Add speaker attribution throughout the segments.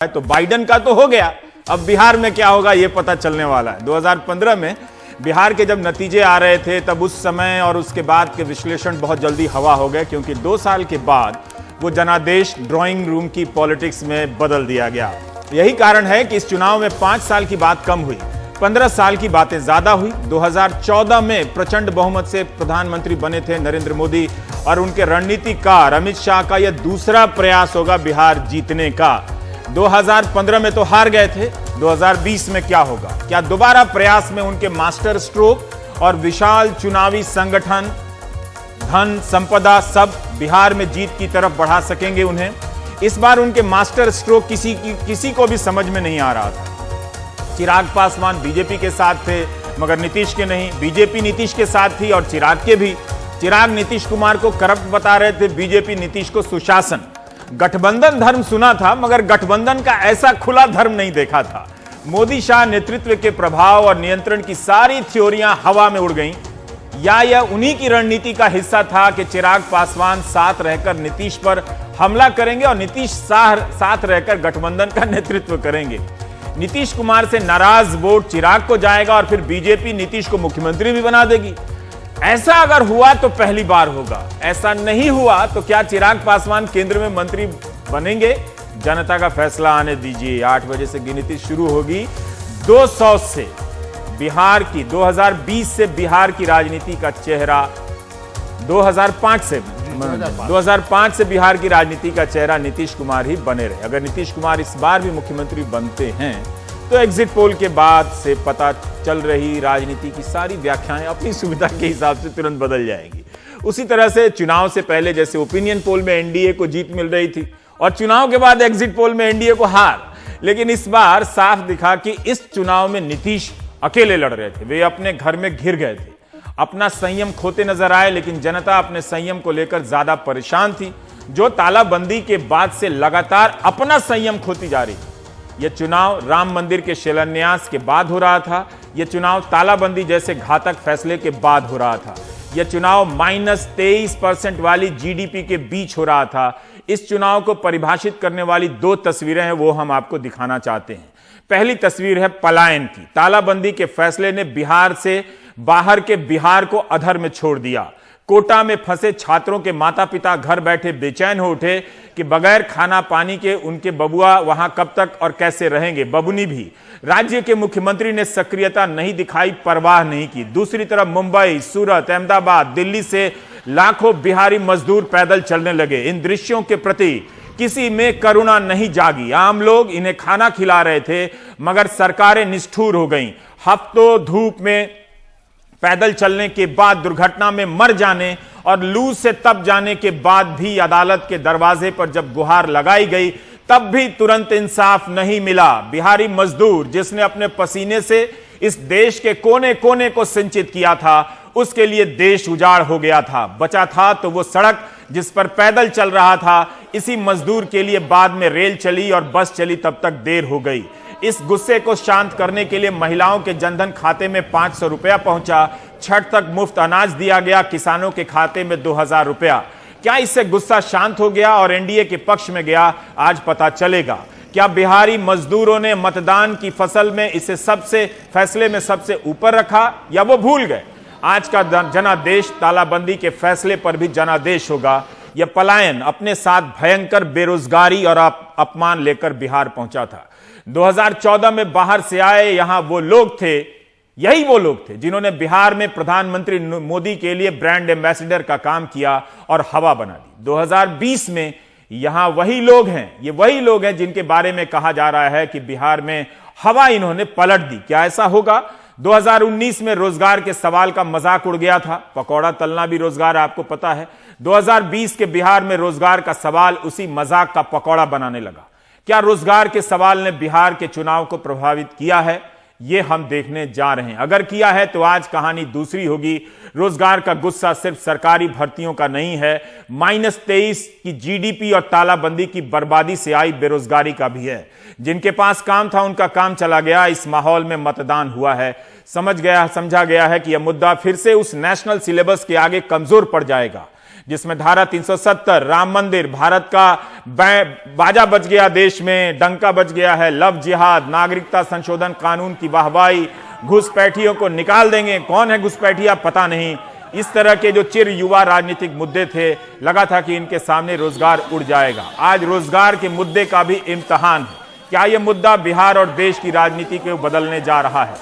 Speaker 1: तो बाइडेन का तो हो गया, अब बिहार में क्या होगा ये पता चलने वाला है। 2015 में बिहार के जब नतीजे आ रहे थे तब उस समय और उसके बाद के विश्लेषण बहुत जल्दी हवा हो गए, क्योंकि 2 साल के बाद वो जनादेश ड्राइंग रूम की पॉलिटिक्स में बदल दिया गया। यही कारण है कि इस चुनाव में 5 साल की बात कम हुई, 15 साल की बातें ज्यादा हुई। 2014 में प्रचंड बहुमत से प्रधानमंत्री बने थे नरेंद्र मोदी और उनके रणनीतिकार अमित शाह का यह दूसरा प्रयास होगा बिहार जीतने का। 2015 में तो हार गए थे, 2020 में क्या होगा? क्या दोबारा प्रयास में उनके मास्टर स्ट्रोक और विशाल चुनावी संगठन, धन, संपदा सब बिहार में जीत की तरफ बढ़ा सकेंगे उन्हें? इस बार उनके मास्टर स्ट्रोक किसी को भी समझ में नहीं आ रहा था। चिराग पासवान बीजेपी के साथ थे मगर नीतीश के नहीं, बीजेपी नीतीश के साथ थी और चिराग के भी। चिराग नीतीश कुमार को करप्ट बता रहे थे, बीजेपी नीतीश को सुशासन। गठबंधन धर्म सुना था मगर गठबंधन का ऐसा खुला धर्म नहीं देखा था। मोदी शाह नेतृत्व के प्रभाव और नियंत्रण की सारी थ्योरियां हवा में उड़ गईं, या यह उन्हीं की रणनीति का हिस्सा था कि चिराग पासवान साथ रहकर नीतीश पर हमला करेंगे और नीतीश साथ रहकर गठबंधन का नेतृत्व करेंगे। नीतीश कुमार से नाराज वोट चिराग को जाएगा और फिर बीजेपी नीतीश को मुख्यमंत्री भी बना देगी। ऐसा अगर हुआ तो पहली बार होगा, ऐसा नहीं हुआ तो क्या चिराग पासवान केंद्र में मंत्री बनेंगे? जनता का फैसला आने दीजिए। 8 बजे से गिनती शुरू होगी। 200 से बिहार की 2020 से बिहार की राजनीति का चेहरा 2005 से बिहार की राजनीति का चेहरा नीतीश कुमार ही बने रहे। अगर नीतीश कुमार इस बार भी मुख्यमंत्री बनते हैं तो एग्जिट पोल के बाद से पता चल रही राजनीति की सारी व्याख्याएं अपनी सुविधा के हिसाब से तुरंत बदल जाएंगी। उसी तरह से चुनाव से पहले जैसे ओपिनियन पोल में एनडीए को जीत मिल रही थी और चुनाव के बाद एग्जिट पोल में एनडीए को हार, लेकिन इस बार साफ दिखा कि इस चुनाव में नीतीश अकेले लड़ रहे थे। वे अपने घर में घिर गए थे, अपना संयम खोते नजर आए, लेकिन जनता अपने संयम को लेकर ज्यादा परेशान थी, जो तालाबंदी के बाद से लगातार अपना संयम खोती जा रही थी। यह चुनाव राम मंदिर के शिलान्यास के बाद हो रहा था, यह चुनाव तालाबंदी जैसे घातक फैसले के बाद हो रहा था, यह चुनाव -23% वाली जीडीपी के बीच हो रहा था। इस चुनाव को परिभाषित करने वाली 2 तस्वीरें हैं, वो हम आपको दिखाना चाहते हैं। पहली तस्वीर है पलायन की। तालाबंदी के फैसले ने बिहार से बाहर के बिहार को अधर में छोड़ दिया। कोटा में फंसे छात्रों के माता पिता घर बैठे बेचैन हो उठे कि बगैर खाना पानी के उनके बबुआ वहां कब तक और कैसे रहेंगे, बबुनी भी। राज्य के मुख्यमंत्री ने सक्रियता नहीं दिखाई, परवाह नहीं की। दूसरी तरफ मुंबई, सूरत, अहमदाबाद, दिल्ली से लाखों बिहारी मजदूर पैदल चलने लगे। इन दृश्यों के प्रति किसी में करुणा नहीं जागी। आम लोग इन्हें खाना खिला रहे थे मगर सरकारें निष्ठुर हो गईं। हफ्तों धूप में पैदल चलने के बाद, दुर्घटना में मर जाने और लू से तप जाने के बाद भी अदालत के दरवाजे पर जब गुहार लगाई गई तब भी तुरंत इंसाफ नहीं मिला। बिहारी मजदूर जिसने अपने पसीने से इस देश के कोने कोने को सिंचित किया था, उसके लिए देश उजाड़ हो गया था। बचा था तो वो सड़क जिस पर पैदल चल रहा था। इसी मजदूर के लिए बाद में रेल चली और बस चली, तब तक देर हो गई। इस गुस्से को शांत करने के लिए महिलाओं के जनधन खाते में 500 रुपया पहुंचा। छठ तक मुफ्त अनाज दिया गया, किसानों के खाते में 2000 रुपया। क्या इससे गुस्सा शांत हो गया और एनडीए के पक्ष में गया? आज पता चलेगा। क्या बिहारी मजदूरों ने मतदान की फसल में इसे फैसले में सबसे ऊपर रखा या वो भूल गए? आज का जनादेश तालाबंदी के फैसले पर भी जनादेश होगा। यह पलायन अपने साथ भयंकर बेरोजगारी और अपमान लेकर बिहार पहुंचा था। 2014 में बाहर से आए यहां वो लोग थे, यही वो लोग थे जिन्होंने बिहार में प्रधानमंत्री मोदी के लिए ब्रांड एम्बेसडर का काम किया और हवा बना दी। 2020 में यहां वही लोग हैं, ये वही लोग हैं जिनके बारे में कहा जा रहा है कि बिहार में हवा इन्होंने पलट दी। क्या ऐसा होगा? 2019 में रोजगार के सवाल का मजाक उड़ गया था। पकौड़ा तलना भी रोजगार, आपको पता है। 2020 के बिहार में रोजगार का सवाल उसी मजाक का पकौड़ा बनाने लगा। क्या रोजगार के सवाल ने बिहार के चुनाव को प्रभावित किया है? ये हम देखने जा रहे हैं। अगर किया है तो आज कहानी दूसरी होगी। रोजगार का गुस्सा सिर्फ सरकारी भर्तियों का नहीं है, -23 की जीडीपी और तालाबंदी की बर्बादी से आई बेरोजगारी का भी है। जिनके पास काम था उनका काम चला गया। इस माहौल में मतदान हुआ है। समझा गया है कि यह मुद्दा फिर से उस नेशनल सिलेबस के आगे कमजोर पड़ जाएगा। जिसमें धारा 370 राम मंदिर, भारत का बाजा बज गया, देश में डंका बज गया है, लव जिहाद, नागरिकता संशोधन कानून की वाहवाही, घुसपैठियों को निकाल देंगे, कौन है घुसपैठिया पता नहीं, इस तरह के जो चिर युवा राजनीतिक मुद्दे थे, लगा था कि इनके सामने रोजगार उड़ जाएगा। आज रोजगार के मुद्दे का भी इम्तिहान है। क्या यह मुद्दा बिहार और देश की राजनीति को बदलने जा रहा है?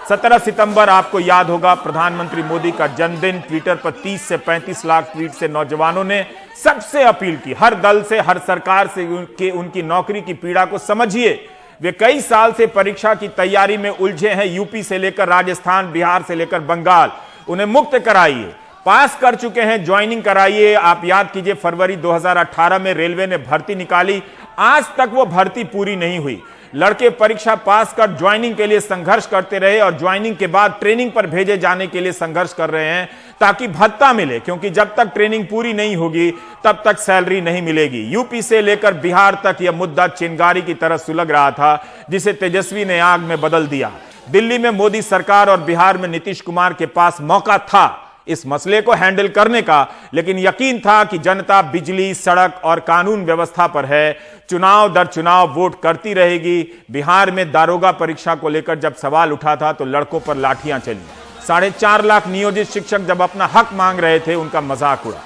Speaker 1: 17 सितंबर आपको याद होगा, प्रधानमंत्री मोदी का जन्मदिन। ट्विटर पर 30 से 35 लाख ट्वीट से नौजवानों ने सबसे अपील की, हर दल से, हर सरकार से, उनकी नौकरी की पीड़ा को समझिए। वे कई साल से परीक्षा की तैयारी में उलझे हैं, यूपी से लेकर राजस्थान, बिहार से लेकर बंगाल, उन्हें मुक्त कराइए। पास कर चुके हैं, ज्वाइनिंग कराइए। आप याद कीजिए, फरवरी 2018 में रेलवे ने भर्ती निकाली, आज तक वो भर्ती पूरी नहीं हुई। लड़के परीक्षा पास कर ज्वाइनिंग के लिए संघर्ष करते रहे और ज्वाइनिंग के बाद ट्रेनिंग पर भेजे जाने के लिए संघर्ष कर रहे हैं ताकि भत्ता मिले, क्योंकि जब तक ट्रेनिंग पूरी नहीं होगी तब तक सैलरी नहीं मिलेगी। यूपी से लेकर बिहार तक यह मुद्दा चिंगारी की तरह सुलग रहा था, जिसे तेजस्वी ने आग में बदल दिया। दिल्ली में मोदी सरकार और बिहार में नीतीश कुमार के पास मौका था इस मसले को हैंडल करने का, लेकिन यकीन था कि जनता बिजली, सड़क और कानून व्यवस्था पर है, चुनाव दर चुनाव वोट करती रहेगी। बिहार में दारोगा परीक्षा को लेकर जब सवाल उठा था तो लड़कों पर लाठियां चली। 4.5 लाख नियोजित शिक्षक जब अपना हक मांग रहे थे, उनका मजाक उड़ा।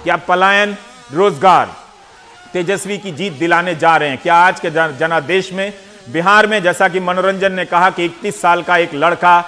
Speaker 1: क्या पलायन, रोजगार तेजस्वी की जीत दिलाने जा रहे हैं? क्या आज के जनादेश में, बिहार में, जैसा कि मनोरंजन ने कहा कि 31 साल का एक लड़का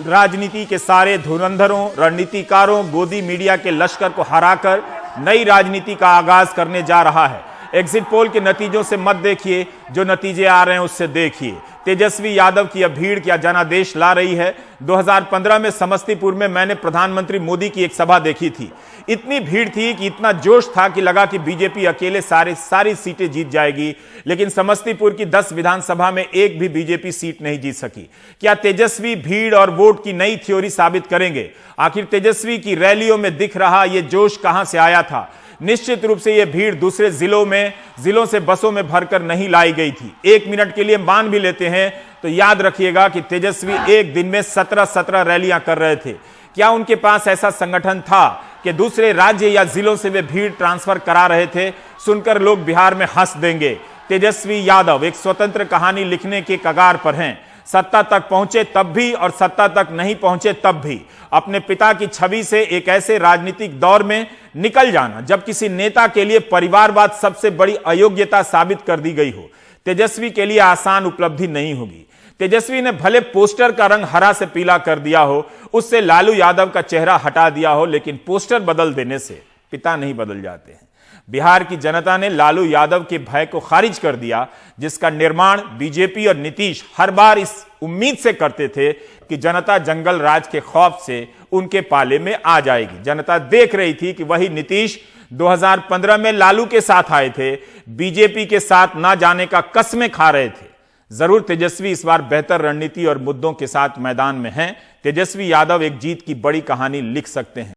Speaker 1: राजनीति के सारे धुरंधरों, रणनीतिकारों, गोदी मीडिया के लश्कर को हराकर नई राजनीति का आगाज करने जा रहा है। एग्जिट पोल के नतीजों से मत देखिए, जो नतीजे आ रहे हैं उससे देखिए। तेजस्वी यादव की यह भीड़ क्या जनादेश ला रही है? 2015 में समस्तीपुर में मैंने प्रधानमंत्री मोदी की एक सभा देखी थी। इतनी भीड़ थी कि इतना जोश था कि लगा कि बीजेपी अकेले सारी सीटें जीत जाएगी, लेकिन समस्तीपुर की 10 विधानसभा में एक भी बीजेपी सीट नहीं जीत सकी। क्या तेजस्वी भीड़ और वोट की नई थ्योरी साबित करेंगे? आखिर तेजस्वी की रैलियों में दिख रहा यह जोश कहां से आया था? निश्चित रूप से यह भीड़ दूसरे जिलों से बसों में भरकर नहीं लाई गई थी। 1 मिनट के लिए मान भी लेते हैं तो याद रखिएगा कि तेजस्वी एक दिन में 17 रैलियां कर रहे थे। क्या उनके पास ऐसा संगठन था कि दूसरे राज्य या जिलों से वे भीड़ ट्रांसफर करा रहे थे? सुनकर लोग बिहार में हंस देंगे। तेजस्वी यादव एक स्वतंत्र कहानी लिखने के कगार पर हैं। सत्ता तक पहुंचे तब भी और सत्ता तक नहीं पहुंचे तब भी। अपने पिता की छवि से एक ऐसे राजनीतिक दौर में निकल जाना जब किसी नेता के लिए परिवारवाद सबसे बड़ी अयोग्यता साबित कर दी गई हो, तेजस्वी के लिए आसान उपलब्धि नहीं होगी। तेजस्वी ने भले पोस्टर का रंग हरा से पीला कर दिया हो, उससे लालू यादव का चेहरा हटा दिया हो, लेकिन पोस्टर बदल देने से पिता नहीं बदल जाते हैं। बिहार की जनता ने लालू यादव के भय को खारिज कर दिया, जिसका निर्माण बीजेपी और नीतीश हर बार इस उम्मीद से करते थे कि जनता जंगल राज के खौफ से उनके पाले में आ जाएगी। जनता देख रही थी कि वही नीतीश 2015 में लालू के साथ आए थे, बीजेपी के साथ ना जाने का कस्में खा रहे थे। जरूर तेजस्वी इस बार बेहतर रणनीति और मुद्दों के साथ मैदान में हैं। तेजस्वी यादव एक जीत की बड़ी कहानी लिख सकते हैं।